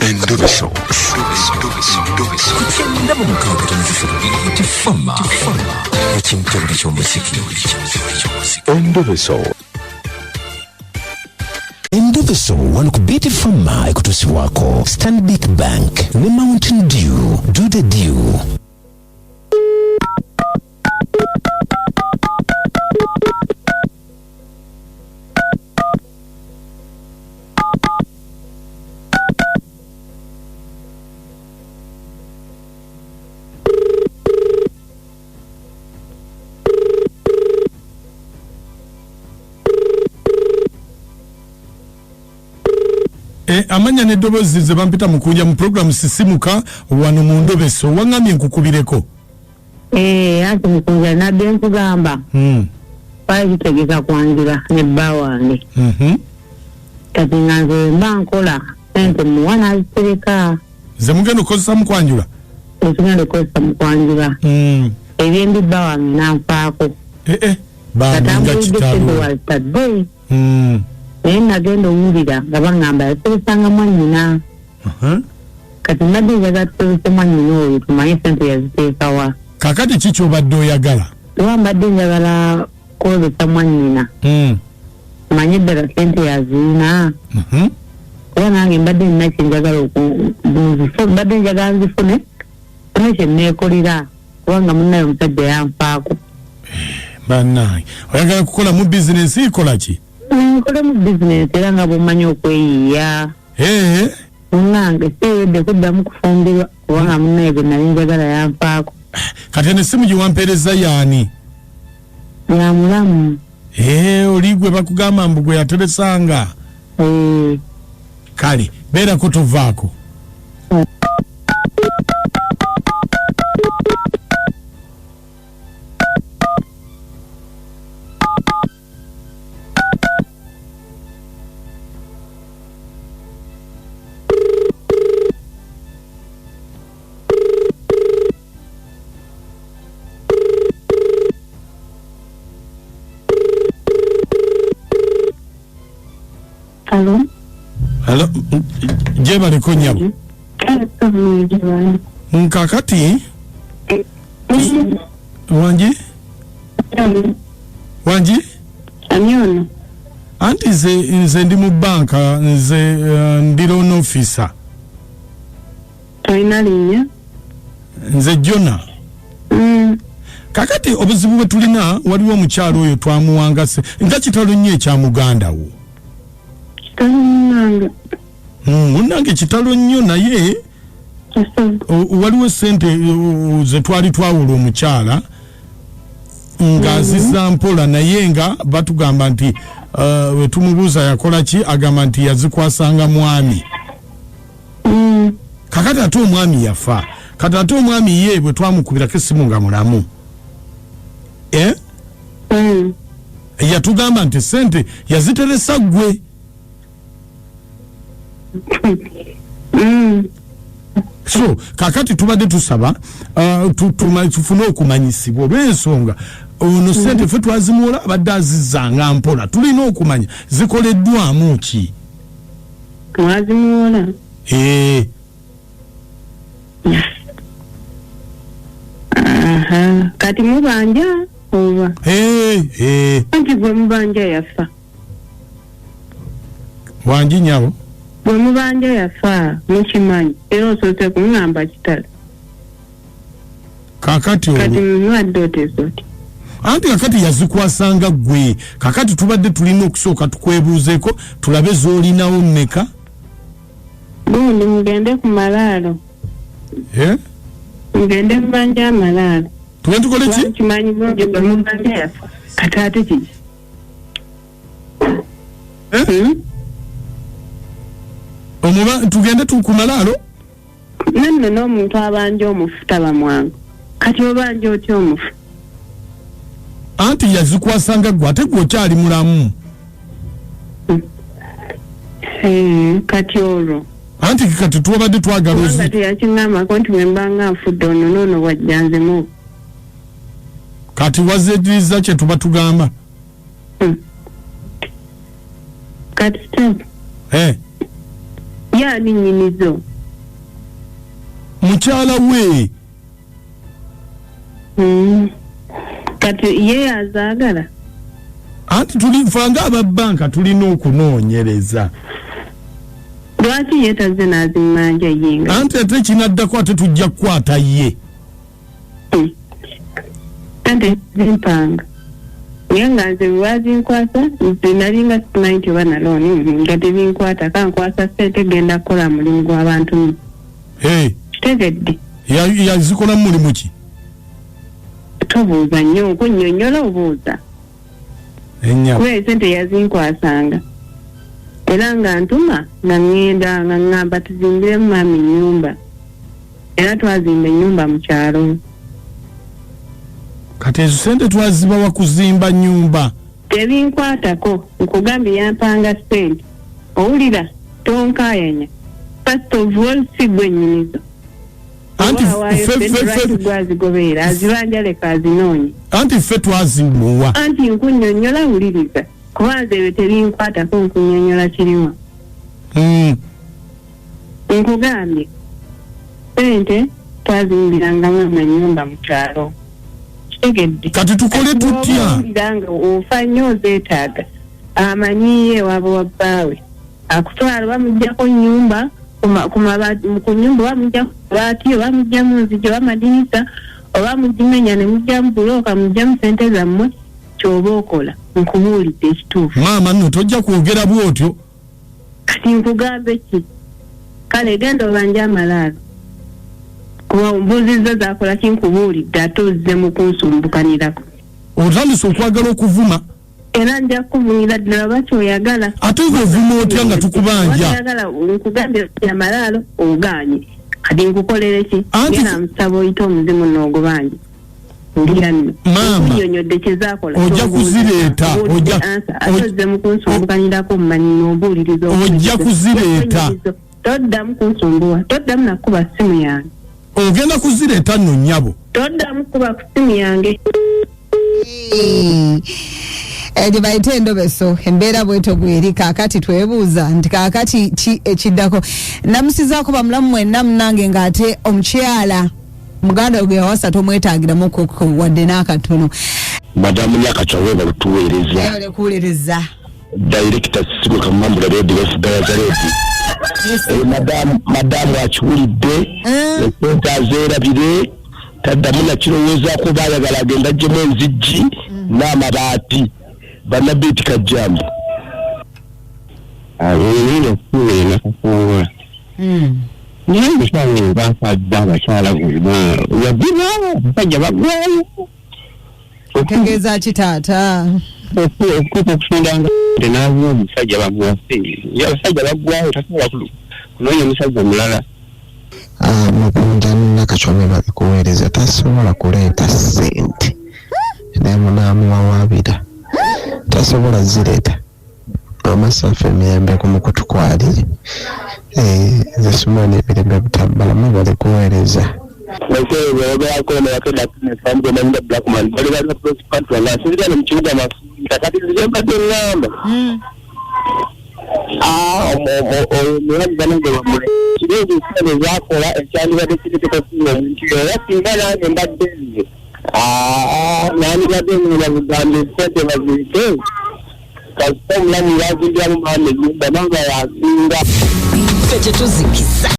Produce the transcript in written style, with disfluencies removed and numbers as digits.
Endobeso. Kugenda mu mukaaga tifama ekintu eky'omuziki. Endobeso wano ku Beauty Farmer ekutusibwako Stanbic Bank ne Mountain Dew. Do the dew. Amanya ne dobozi ze bampita mukunja mu program sisimuka wano mu Ndobeso wangamye nkukubireko. Ati mukunja nabye nkugamba. Pale kitegeka kwanjira ne bawange. Kati nganze bankola sente muwana azitereka. Ze mugendo kozesa mu kwanjula. Mugendo kozesa mu kwanjula. Ebyendi bawange nanfaako. Baninga kitalo. Nagenda owulira nga bangamba yasobosanga mwanyina. Kati mbadde njagala tukozese mwanyina oyo tumanye sente yaziteekawa. Kakati ki ky'obadde oyagala? Oba mbadde njagala kukozesa mwanyina. Manye ddala sente yazina. Oba nange mbadde nina kyenjagala mbadde njagala nzifune fune kyenneekolera kubanga munnayo omusajja yanfaako. Bannange oyagala kukola mu bizinensi ikola ki? Nkole mu business era nga bw'omanyi okweyiya. Munnange siwedde kuddamu kufumbirwa kubanga munnaye gwe nali njagala yanfaako. Kati essimu gye wampeereza yaani? Ya mulamu. Oli gwe bakugamba mbu gwe yateresanga. Kale beerako tovaako. Hello, jebaleko nyabo. Nkakati wanji amyono anti nze ndi mu banka nze ndi loan officer. Toyina linnya? Nze Jona. Kakati obuzibu bwe tulina waliwo omukyalo oyo twamuwangase nga kitalo nnyo ekya muganda wo. Munange kitalo nnyo naye waliwo sente ze twali twawula omukyala nga azizza mpola naye nga batugamba nti we tumubuuza yakola ki agamba nti yazikwasanga mwami. Kakati ate omwami yafa. Kati ate omwami ye bwe twamukubirako essimu nga mulamu. Yatugamba nti sente yaziteresa gwe. So kakati tubadde tusaba tufune okumanyisibwa olw'ensonga ono sente ffe twazimuwola abadde azizzanga mpola tulina okumanya zikoleddwamu ki. Mwazimuwola? Kati mubanja oba? Anti gwe mubanja yafa. Wanji nyabo? Bwe mubanja yafa mukimanyi era osoose kungamba kitala. Kakati mwadde otezoti. Anti kakati yazikwasanga gwe. Kakati tubadde tulina okusooka tukwebuuzeeko tulabe z'olinawo mmeka. Bundi mugende ku malaalo. Mugende mubanja amalaalo. Tugende tukole ki? Kimanyi bulungi bwe mubanja yafa. Kati ate kiki? Tugende tukumalaalo? Nanno n'omuntu abanja omufu taba mwangu. Kati obanja otya omufu? Anti yazikwasanga gwe ate gwe okyali mulamu. Kati olwo. Anti kati twabadde twagala ozi. Kati yakingambako nti bwe mbanga nfudde ono n'ono wajjanzemu. Kati wazediriza kye tuba tugamba. Kati stop. Yani nyinizo. mukyala we kati ye azaagala anti tulifanga ababanka tulina okunoonyereza lwaki yetaze n'azimanja yenga anti ate kinaddako ate tujja kukwata ye ante zimpanga nga nze wazinkwasa nze nalinga simanyi nti oba nalooni nga tebinkwata kankwasa ssente genda kukola mulimu gw'abantu kitegedde yazikola mulimu ki tobuuza nnyo okunnyonnyola obuuza kuba esente yazinkwasanga era nga ntuma nga ŋŋenda nga ŋŋamba tuzimbiremu maami ennyumba era twazimba ennyumba mu kyalo kati ezo sente twazibawa kuzimba nyumba tebinkwatako nkugambye yampanga sente owulira tonkayanya first of all si gwe nnyinizo anti gwazigobeera azibanja leka azinoonye anti ffe twazimuwa anti nkunnyonnyola wuliriza kubanza ebyo tebinkwatako nkunnyonnyola kiriwa nkugambye sente twazimbirangamu amannyumba mu kyalo kati tukole tutya nga ofa nnyo ozeetaaga amanyiye waaba wabbaawe akutwala bamuggyako nnyumba ku nyumba bamugja baati oba mugjamu nzigi oba madinisa oba mugimenya ne mugjamu bulooka mugjamu sente zammwe kyoba okola nkubuulidde ekituufu maama nno tojja kwogera bwotyo kati nkugambe ki kale genda obanje amalaalo kuba mbuuzizza zakola ki nkubuulidde ate ozze mu kunsumbukanirako otandise okwagala okuvuma era nja kuvumira ddala oba kyoyagala ate ng'ovuma otya nga tukubanja oyagala nkugambye amalaalo oganye kati nkukolere ki gena musaba oyita omuzimu n'ogubanja ndira nno nnyonnyodde kyezakola ojja kuzireeta ate ozze mu kunsumbukanirako mumanyi n'obuuliriza ojja kuzireeta toddamu kunsumbuwa toddamu nakuba simu yange ogenda kuzireeta nno nnyabo toddamu kuba ku simu yange baite endobeso embeera bweto gweri kaakati twebuuza nti kaakati ki ekiddako namusizaako bamulamu mwenna munange ng'ate omukyala muganda gwe yawasa tomwetaagiramu koko wadde n'akatono madamu Nyakachwa balutuweereza olekuwuliriza director Sigo Kamambula Radio Nazareti madamu akiwulidde esente azeerabire taddamu nakirowoozaako baayagala agenda aggyemu enzijji n'amabaati bannabiti kajjambo nina kuwulira nakakungula naye mukyala baafadde abakyala bonna yabina abasajja baggwayo otegeeza ki taata okutuuka okusundanga tenaaziwa omusajja bamuwase abasajja baggwayo tasobola kunoonya omusajja mulala mukunda Nakachwa babikuweereza tasobola kuleeta ssente naye munaamuwawaabira tasobola zireeta amasafu emiyembe ku mukutukwalire zesumana emirembe butambala mubale kuweereza Blackman bali balina prosperity nga sinzira mu kibuga mafuta kati zibadde ngamba omulabi banange bamule kirungi nsente zakola ekyandibadde kiritekokuwa omuntu era singa nange mbadde nze nandibadde nze babugambe sente bazirike kasita omulamu yazindiramu maama ennyumba nanga yasinga ffe tetuzikisa